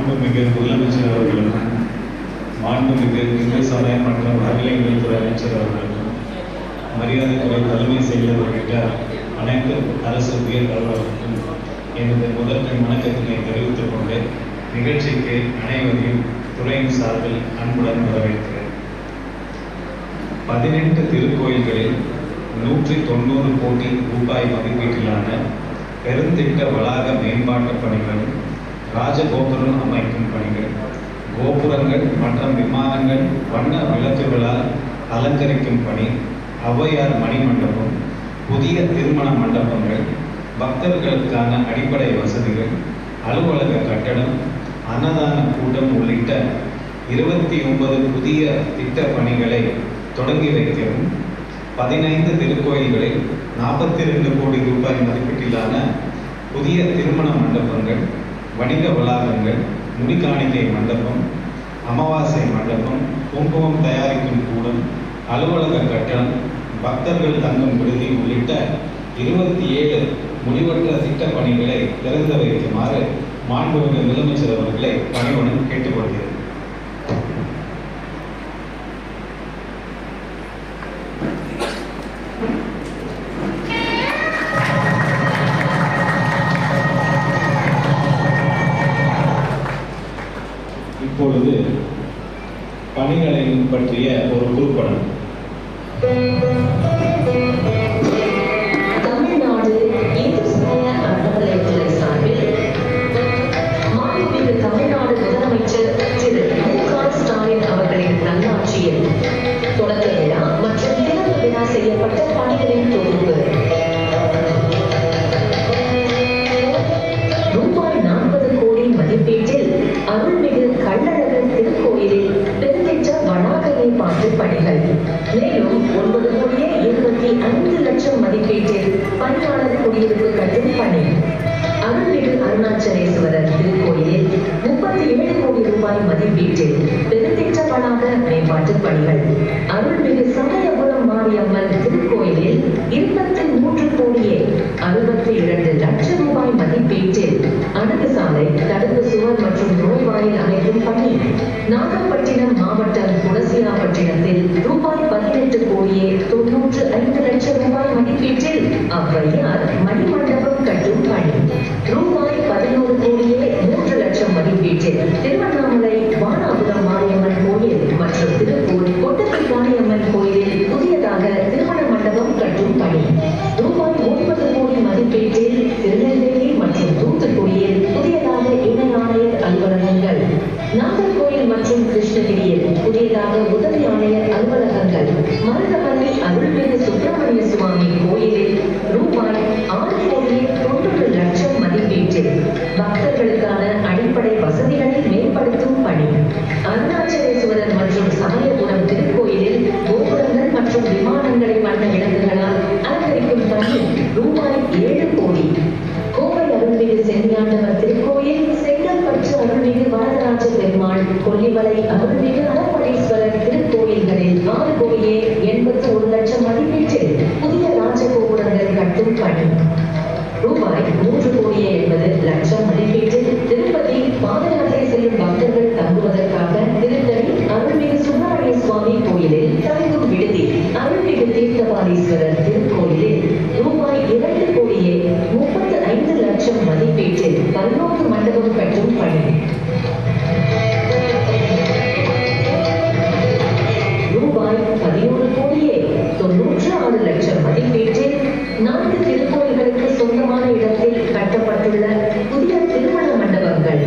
மாண்புமிகு முதலமைச்சர் அவர்களுக்கும் மாண்புமிகு இந்து சமயம் மற்றும் அறநிலையத்துறை அமைச்சர் அவர்களுக்கும் மரியாதைக்குரிய தலைமை செயலர் உள்ளிட்ட அனைத்து அரசு உயர் அலுவலர்களுக்கும் எனது முதற்கண் வணக்கத்தினை தெரிவித்துக் கொண்டு நிகழ்ச்சிக்கு அனைவரையும் துறையின் சார்பில் அன்புடன் வரவேற்கிறேன். 18 திருக்கோயில்களில் 190 கோடி ரூபாய் மதிப்பீட்டிலான பெருந்திட்ட வளாக மேம்பாட்டு பணிகள், ராஜகோபுரம் அமைக்கும் பணிகள், கோபுரங்கள் மற்றும் விமானங்கள் வண்ண விளக்குகளால் அலங்கரிக்கும் பணி, ஔவையார் மணிமண்டபம், புதிய திருமண மண்டபங்கள், பக்தர்களுக்கான அடிப்படை வசதிகள், அலுவலக கட்டடம், அன்னதான கூட்டம் உள்ளிட்ட 29 புதிய திட்ட பணிகளை தொடங்கி வைக்கவும், 15 திருக்கோயில்களில் 42 கோடி ரூபாய் மதிப்பீட்டிலான புதிய திருமண மண்டபங்கள், வணிக வளாகங்கள், முடிக்காணிக்கை மண்டபம், அமாவாசை மண்டபம், குங்குமம் தயாரிக்கும் கூடம், அலுவலக கட்டணம், பக்தர்கள் தங்கும் விடுதி உள்ளிட்ட 27 முடிவற்ற திட்ட பணிகளை திறந்து வைக்குமாறு மாண்புமிகு முதலமைச்சர் அவர்களை பணிவுடன் கேட்டுக்கொள்கிறேன். இப்பொழுது பணிகளை பற்றிய ஒரு குறுப்படம். தமிழ்நாடு இந்து சமய அறநிலையத்துறை சார்பில் மாண்புமிகு தமிழ்நாடு முதலமைச்சர் திரு மு.க.ஸ்டாலின் அவர்களின் நல்லாட்சியில் தொடக்க விழா மற்றும் திறப்பு விழா செய்யப்பட்ட பணிகளின் தொகுப்பு. ரூபாய் 40 கோடி மதிப்பீட்டில் அருள்மிகு கள்ளழகர் திருக்கோயிலில் பெருந்திட்ட வளாக மேம்பாட்டு பணிகள். மேலும் 9,25,00,000 மதிப்பீட்டில் பணியாளர் குடியிருப்பு கட்டும் பணி. அருள்மிகு அருணாச்சலேஸ்வரர் திருக்கோயிலில் 37 கோடி ரூபாய் மதிப்பீட்டில் பெருந்திட்ட வளாக மேம்பாட்டு பணிகள். அருள்மிகு சமயபுரம் மாரியம்மன் திருக்கோயிலில் 23 கோடியே 62 லட்சம் ரூபாய் மதிப்பீட்டில் அணுகு சாலை, தடுப்பு சுவர் மற்றும் நுழைவாயில் அமைக்கும் பணி. நாகப்பட்டினம் மாவட்டம் குலசியாப்பட்டினத்தில் ரூபாய் 18 கோடியே 95 லட்சம் ரூபாய் மதிப்பீட்டில் ஔவையார் மணிமண்டபம் கட்டும் பணி. ரூபாய் 11 கோடியே 3 லட்சம் மதிப்பீட்டில் திருவண்ணாமலை வானாபுரம் மாரியம்மன் கோயில் மற்றும் திருப்பூர் கொட்டப்பிராணியம்மன் கோயிலில் புதியதாக திருமண மண்டபம் கட்டும் பணி. ரூபாய் 30 கோடி மதிப்பீட்டில் திருநெல்வேலி மற்றும் தூத்துக்குடியில் புதியதாக இணை ஆணையர் அலுவலகங்கள். நாகர்கோயில் மற்றும் கிருஷ்ணகிரியில் புதியதாக உதவி ஆணையர் அலுவலகங்கள். மருதமல்லி அருள்மிகு சுப்பிரமணிய சுவாமி கோயிலில் ரூபாய் 6 கோடியே 90 லட்சம் மதிப்பீட்டில் பக்தர்களுக்கான அடிப்படை வசதிகளை மேம்படுத்தும் பணி. அருணாச்சலேஸ்வரர் மற்றும் சமயபுரம் திருக்கோயிலில் கோபுரங்கள் மற்றும் விமானங்களை வண்ண விளக்குகளால் அலங்கரிக்கும் பணி. ரூபாய் 7 கோடி. கோவை அருள்மிகு சென்னியாண்டவர் திருக்கோயில், செங்கல்பட்டு அருள்மிகு வரதராஜ பெருமாள், கொல்லிமலை அருள்மிகு அறப்படீஸ்வரர் திருக்கோயில்களில் 6 கோடியே 81 லட்சம் மதிப்பீட்டில் புதிய ராஜகோபுரங்கள் கட்டும் பணி. ரூபாய் 3 கோடியே 80 லட்சம் மதிப்பீட்டில் திருப்பதி பாத யாத்திரை செல்லும் பக்தர்கள் தங்குவதற்காக திருத்தணி அருள்மிகு சுப்பிரமணிய சுவாமி கோயிலில் தங்கும் விடுதி. அருள்மிகு தீர்த்தபாலீஸ்வரர் திருக்கோயிலில் ரூபாய் 2 கோடியே 35 லட்சம் மதிப்பீட்டில் பல்நோக்கு மண்டபம் கட்டும் பணி. ரூபாய் 11 கோடியே 96 லட்சம் மதிப்பீட்டில் 4 திருக்கோயில்களுக்கு சொந்தமான இடத்தில் கட்டப்பட்டுள்ள புதிய திருமண மண்டபங்கள்.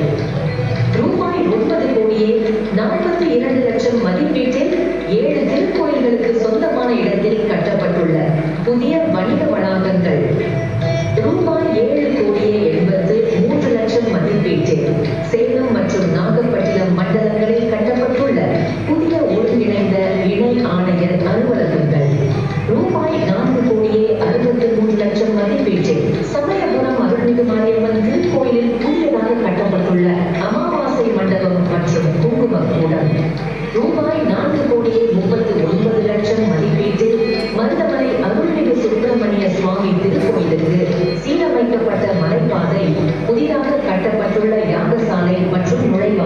ரூபாய் 9 கோடியே 42 லட்சம் மதிப்பீட்டில் 7 திருக்கோயில்களுக்கு சொந்தமான இடத்தில் கட்டப்பட்டுள்ள புதிய வணிக வளாகங்கள். ரூபாய் 7 கோடியே 83 லட்சம் மதிப்பீட்டில் சேலம் மற்றும் நாகப்பட்டினம் மண்டலங்களில் கட்டப்பட்டுள்ள புதிய ஒருங்கிணைந்த இணை ஆணையர் அலுவலகங்கள். ரூபாய் 4 கோடியே 63 லட்சம் மதிப்பீட்டில் சமயபுரம் அருள்மிகு மாரியம்மன் திருக்கோயிலில் புதியதாக கட்டப்பட்டுள்ள அமாவாசை மண்டபம் மற்றும் குங்கும கூடம். ரூபாய் 4 கோடியே 39 லட்சம் மதிப்பீட்டில் மருதமலை அருள்மிகு சுப்பிரமணிய சுவாமி திருக்கோயிலுக்கு சீரமைக்கப்பட்ட மலைப்பாதை, புதிதாக கட்டப்பட்டுள்ள யாகசாலை மற்றும் நுழைவாயில்.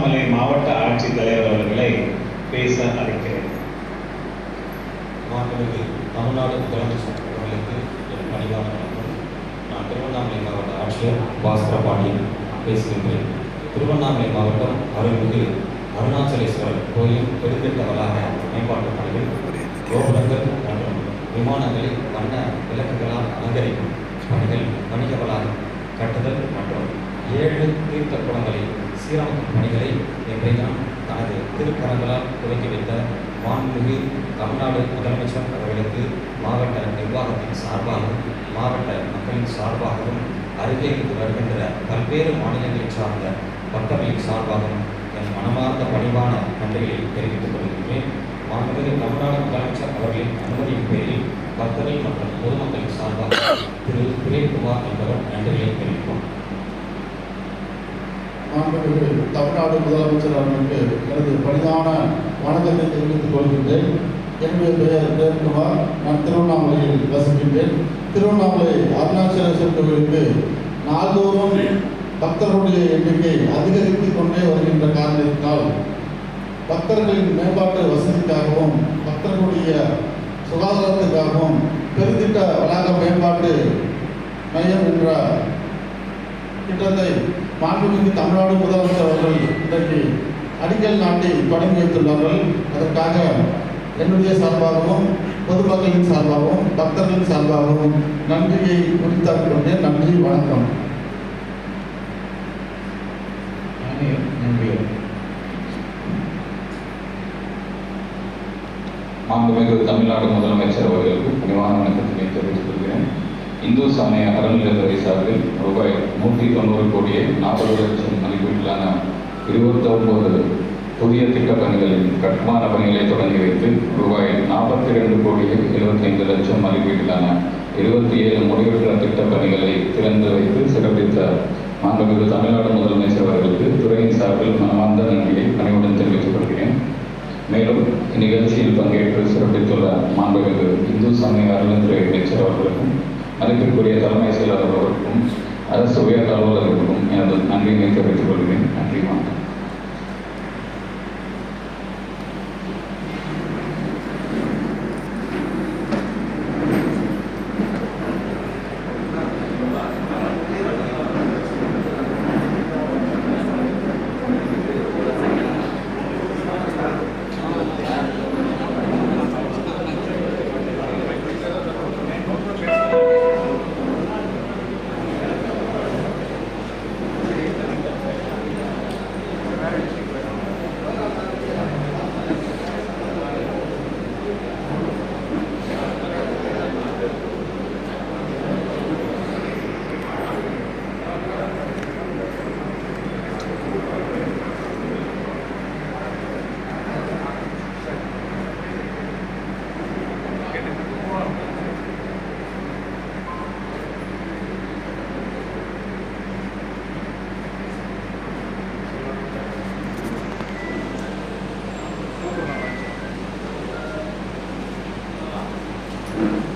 திருவண்ணாமலை மாவட்ட ஆட்சித்தலைவர் அவர்களை பேச அழைக்கிறேன். மாண்புமிகு தமிழ்நாடு முதலமைச்சர் அவர்களுக்கு என் பணிவான வணக்கம். நான் திருவண்ணாமலை மாவட்ட ஆட்சியர் பாஸ்கர பாண்டியன் பேசுகின்றேன். திருவண்ணாமலை மாவட்டம் அருள்மிகு அருணாச்சலேஸ்வரர் கோயில் பெருந்திட்ட வளாக மேம்பாட்டு பணிகள், கோபுரங்கள் மற்றும் விமானங்களை வண்ண விளக்குகளால் அலங்கரிக்கும் பணிகள், வணிக வளாகம் கட்டுதல் மற்றும் 7 தீர்த்த குளங்களை சீரமைக்கும் பணிகளை இன்றைய தினம் தனது திருக்கரங்களால் துவக்கி வைத்த மாண்புமிகு தமிழ்நாடு முதலமைச்சர் அவர்களுக்கு மாவட்ட நிர்வாகத்தின் சார்பாகவும் மாவட்ட மக்களின் சார்பாகவும் அருகே இருந்து வருகின்ற பல்வேறு மாநிலங்களைச் சார்ந்த பக்தர்களின் சார்பாகவும் என் மனமார்ந்த பணிவான நன்றிகளை தெரிவித்துக் கொள்கின்றேன். மாண்புமிகு தமிழ்நாடு முதலமைச்சர் அவர்களின் அனுமதியின் பேரில் பக்தர்கள் மற்றும் பொதுமக்களின் சார்பாக திரு பிரேம்குமார் என்பவர் நன்றிகளை தெரிவிப்போம். மாண்புமிகு தமிழ்நாடு முதலமைச்சர் அவர்களுக்கு எனது பணிவான வணக்கத்தை தெரிவித்துக் கொள்கின்றேன். என்னுடைய பெயர் பிரேம்குமார். நான் திருவண்ணாமலையில் வசிக்கின்றேன். திருவண்ணாமலை அருணாச்சலேஸ்வரர் கோவிலுக்கு நாள்தோறும் பக்தர்களுடைய எண்ணிக்கை அதிகரித்துக் கொண்டே வருகின்ற காரணத்தினால் பக்தர்களின் மேம்பாட்டு வசதிக்காகவும் பக்தர்களுடைய சுகாதாரத்துக்காகவும் பெருந்திட்ட வளாக மேம்பாட்டு மையம் என்ற திட்டத்தை மாண்புமிகு தமிழ்நாடு முதலமைச்சர் அவர்கள் இன்றைக்கு அடிக்கல் நாட்டி தொடங்கி வைத்துள்ளார்கள். அதற்காக என்னுடைய சார்பாகவும் பொதுமக்களின் சார்பாகவும் பக்தர்களின் சார்பாகவும் நன்றியை குறித்தாக்கிக் கொண்டேன். நன்றி, வணக்கம். நன்றி. மாண்புமிகு தமிழ்நாடு முதலமைச்சர் அவர்களுக்கு பணிவான வணக்கத்தினை தெரிவித்துக் கொள்கிறேன். இந்து சமய அறநிலையத்துறை சார்பில் ரூபாய் 190 கோடியே 40 லட்சம் மதிப்பீட்டிலான 29 புதிய திட்டப் பணிகளின் கட்டுமான பணிகளை தொடங்கி வைத்து ரூபாய் 42 கோடியே 75 லட்சம் மதிப்பீட்டிலான 27 முடிவுற்ற திட்டப் பணிகளை திறந்து வைத்து சிறப்பித்த மாண்புமிகு தமிழ்நாடு முதலமைச்சர் அவர்களுக்கு துறையின் சார்பில் மனமார்ந்த நன்றியை பணிவுடன் தெரிவித்துக் கொள்கிறேன். மேலும் இந்நிகழ்ச்சியில் பங்கேற்று சிறப்பித்துள்ள மாண்புமிகு இந்து சமய அறநிலையத்துறை அமைச்சர் அவர்களுக்கும் மதிப்பிற்குரிய தலைமை செயலாளர் அவர்களுக்கும் அரசு உயர் அலுவலர்களுக்கும் எனது நன்றியினை தெரிவித்துக் கொள்கிறேன். நன்றி, வணக்கம்.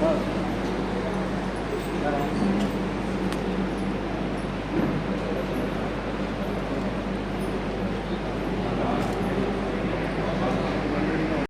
Thank you.